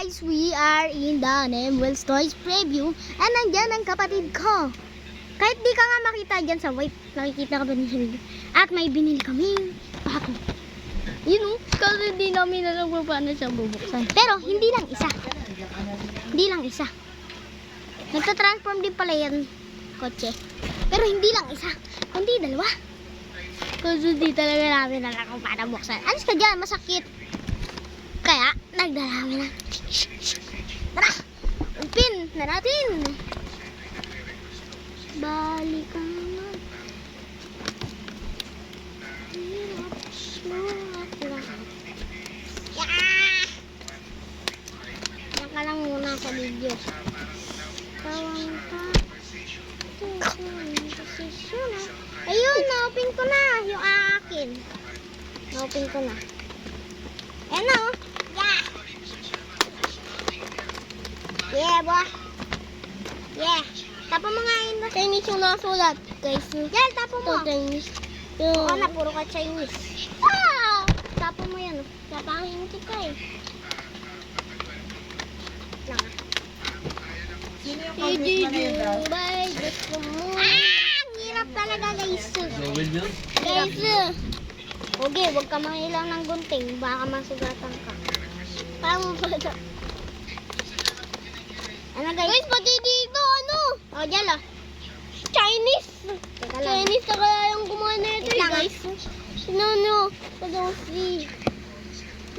guys, we are in the Nemwell's Toys preview and nandyan ang kapatid ko. Kahit di ka nga makita dyan sa white, nakikita ka ba niya sa video? At may binili kami bago. Yun o, kasi di namin alam kung paano siya bubuksan. Pero hindi lang isa. Hindi lang isa. Nagtatransform din pala yan kotse. Pero hindi lang isa, kundi dalawa. Kasi di talaga namin alam kung paano buksan. Alis ka dyan, masakit. Kaya, nagdala kami na. Tara! Open na natin! Balikan na. Hirap mo at lahat. Yan ka lang muna sa video. Tawang ka. Ayun, na-open ko na. Yung akin. Na-open ko na. Ayan na, oh. Yeah, boy. Yeah. Tapo mo nga yun. Chinese yung nasulat, guys. Yan, tapo mo. Chinese. Oo na, puro ka Chinese. Ah! Tapo mo yan. Tapahin kita eh. Lang ah. Sino yung congressman na yun, Dad? Bye, gusto mo. Ang hirap talaga, guys. Guys. Okay, huwag ka mangilang ng gunting. Baka masugatan ka. Parang mo pala. Ano guys, pati dito, ano? O, dyan lah. Chinese. Chinese na kaya yung gumawa na ito, guys. No. Padosi.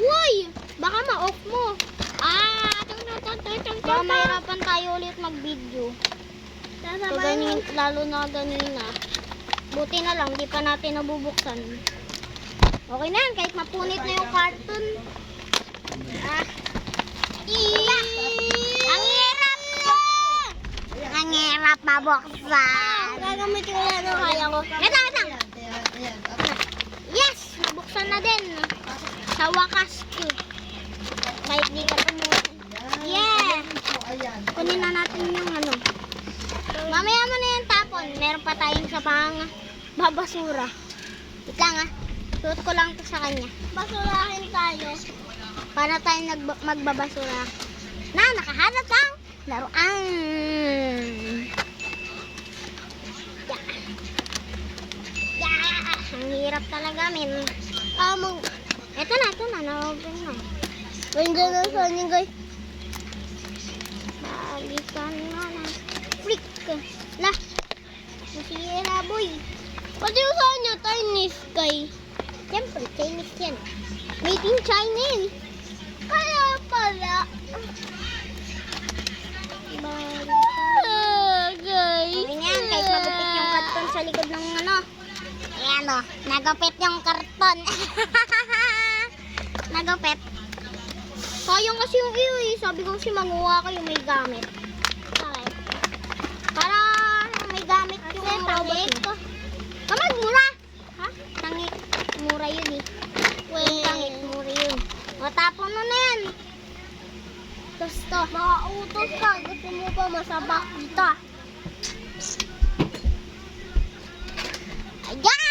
Uy! Baka ma-off mo. Baka mahirapan tayo ulit mag-video. Lalo na ganina. Buti na lang, di pa natin nabubuksan. Okay na yan, kahit mapunit na yung cartoon. Ang hirap ko! Ang hirap mabuksan. Gagamitin ko lang ang kaya ko. Wait lang. Yes! Nabuksan na din. Sa wakas ko. Kahit di ka tumusin. Yeah! Kunin na natin yung ano. Mamaya mo na yung tapon. Meron pa tayong sa pang babasura. Wait lang ah. Suot ko lang to sa kanya. Basurahin tayo. Para tayo magbabasura. Na, nakahanap lang. Laruan. Yeah. Ang hirap talaga, men. Ito na. Na-open na. Ganda na sa inyo, guys. Balikan na. Freak. Lah. Masira, boy. Pati yung sa inyo, Chinese, guys. Siyempre, Chinese yan. Made in Chinese. Kaya pala. Guys. Okay yan, kahit magupit yung karton sa likod ng ano. Ayan o, nagupit yung karton. Nagupit. Sayang kasi yung iyo eh. Sabi ko kasi manguha kayo may gamit. Okay. Para may gamit yung robot ko. Kamag mura. Ha? Tangik. Mura yun eh. Yung tangik, mura yun. O, tapon mo na yan. Gusto. Makautos ka. Gusto mo pa masabak dito. Ayan!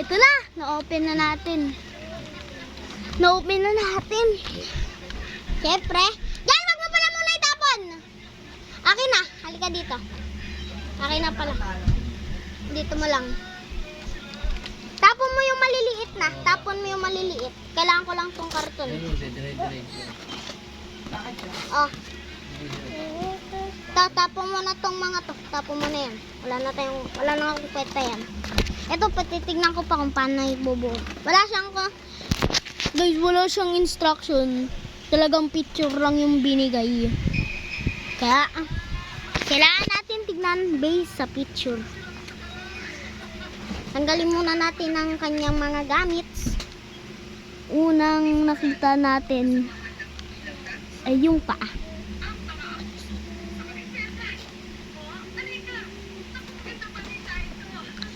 Ito na. Na-open na natin. Siyempre. Yan, wag mo pala muna itapon. Akin na. Halika dito. Akin na pala. Dito mo lang. Tapon mo yung maliliit na. Kailangan ko lang tong karton. Oh. Tapon mo na tong mga to. Tapon mo na yan. Wala na akong kwenta yan. Ito, patitignan ko pa kung paano ibubuo. Guys, wala siyang instruction. Talagang picture lang yung binigay. Kaya, kailangan natin tignan based sa picture. Tanggalin muna natin ang kanyang mga gamits. Unang nakita natin ay yung paa.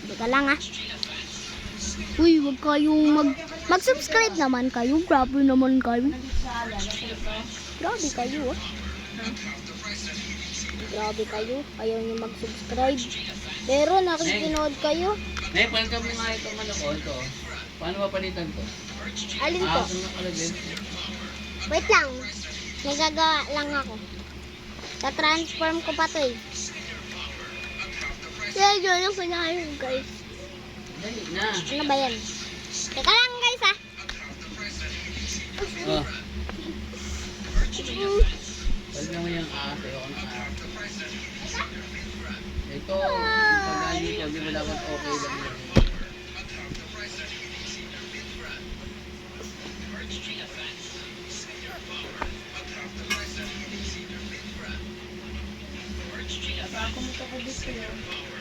Teka lang ah. Uy, wag kayong mag-subscribe naman kayo. Grabe naman kayo. Grabe kayo ah. Grabe kayo. Ayaw nyo mag-subscribe. Pero nakikinood kayo. Nay, palitan mo nga itong ano ko. Ito. Paano ba palitan to? Alin to? Aso na kalagay. Wait lang. Nagagawa lang ako. Ta-transform ko pa to eh. Kaya yun yung pinakain guys. Dali na. Ano ba yan? Teka lang guys ah. Oh. Pwede mo yung aas. Ayoko ng aas. Ito, pag dito, di mo dapat okay lang yan.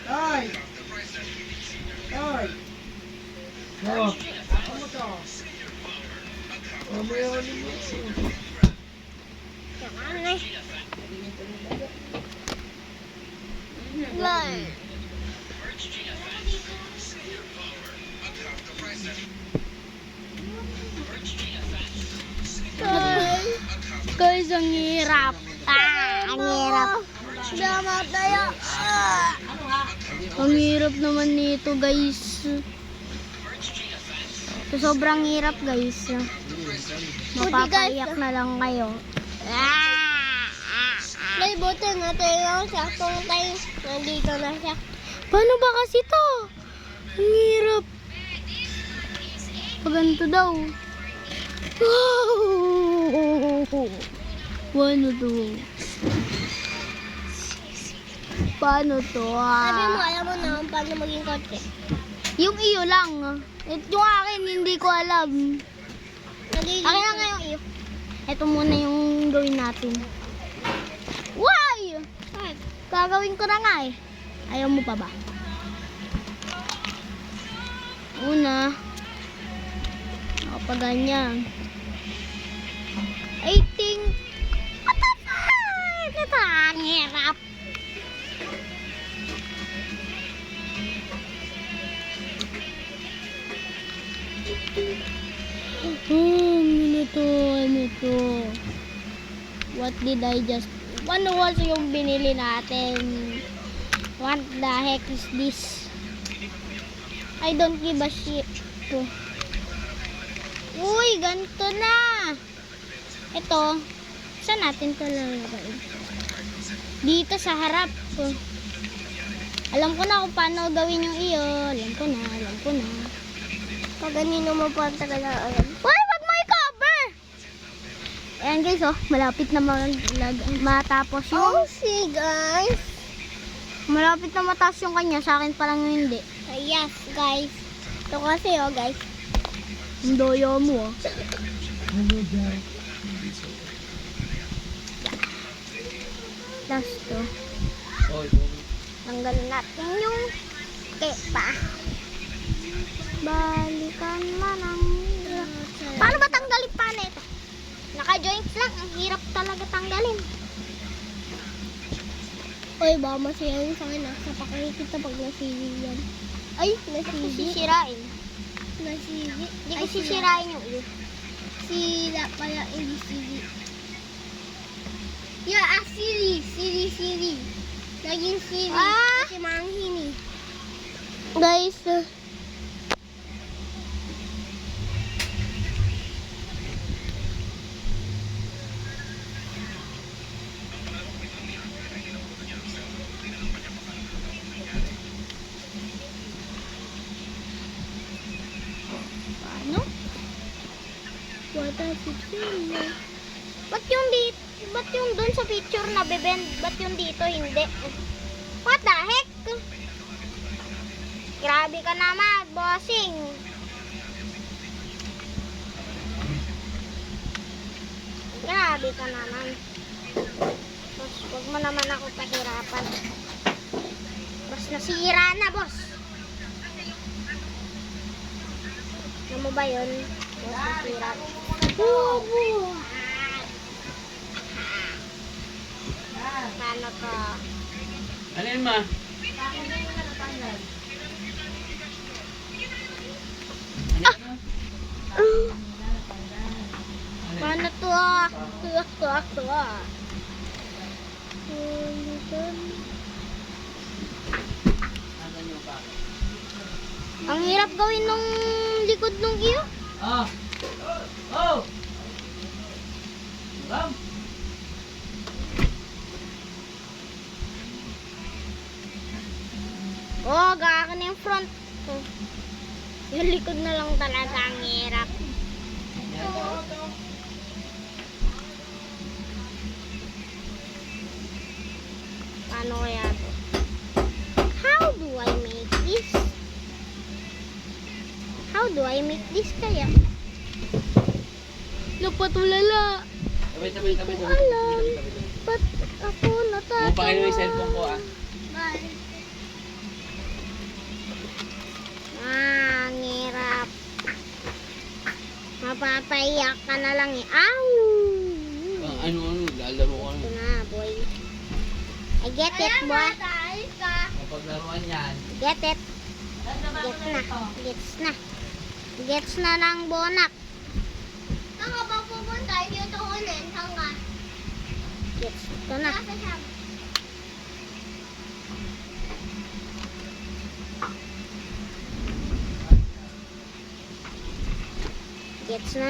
Tay! Tay! Oh. Ano to? Mamaya ka naman. Guys, ang hirap. Ang hirap. Damataya. Ang hirap naman nito, guys. Sobrang hirap, guys. Mapapaiyak na lang kayo. May buto na tayo. Saktong tayo. Nandito na siya. Paano ba kasi to? Ang hirap. Paganto daw. Paano to? Paano to? Sabi mo, alam mo na kung paano maging kotse. Yung iyo lang. Yung akin, hindi ko alam. Nalilito. Akin lang nga yung iyo. Ito muna yung gawin natin. Why? Gagawin ko na nga eh. Ayaw mo pa ba? Una. Kapag ganyan. I think, what the fuck? Ito ang hirap. Ano to? What did I just... Ano was yung binili natin? What the heck is this? I don't give a shit. Uy, ganito na. Ito, saan natin ito lalagay? Dito sa harap. Alam ko na kung paano gawin yung iyo. Alam ko na. Pag ganino mo po ang tagal na alam. Uy, wag mo i-cover! Ayan guys, oh, malapit na matapos yung... Oh, see guys. Malapit na matapos yung kanya, sa akin pa lang yung hindi. Yes, guys. Ito kasi, oh, guys. Ang doyo mo, oh. Ano dyan? Last to. Oh, ito. Tanggalin natin yung kepa. Balikan man ang... Paano ba tanggalin pa na ito? Naka-joints lang. Ang hirap talaga tanggalin. Uy, baka masaya yung sa akin, ah. Sa pakikita pag nasili yan. Ay, sisirain. Nasili. Hindi ko sisirain yung iyo. Sila pala, hindi sili. Yeah, sili. Naging sili. Ah! Kasi manghini. Guys, paano? What does it feel? Ba't yung dun sa picture na bebend? Ba't yung dito hindi? What the heck? Grabe ka naman, bossing. Grabe ka naman. Boss, huwag mo naman ako pahirapan. Boss, nasira na, boss. Ano mo ba yun? Boss, nasira. Paano to? Ano yun, ma? Paano to? Asan yung pa? Ang hirap gawin nung likod nung iyo. Ah! Oh! Ram! Oh, gaga na yung front ko. Yung likod na lang talaga ang hirap. Paano kaya to? How do I make this? How do I make this kaya? Napatulala. Tabi. Alam. Ba't ako natatawa? Upakin mo yung cellphone ko ah. Ang hirap. Mapapaiyak ka na lang eh. Ow! Ano, lalaro ko Ito ano. na, boy. I get it, boy. Mapaglaruan yan. Get it. Gets na. Gets na ng bonak. Saan ka ba pupunta? Yung tuunin. Saan ka? Gets ko na. Nasa siya. Gets na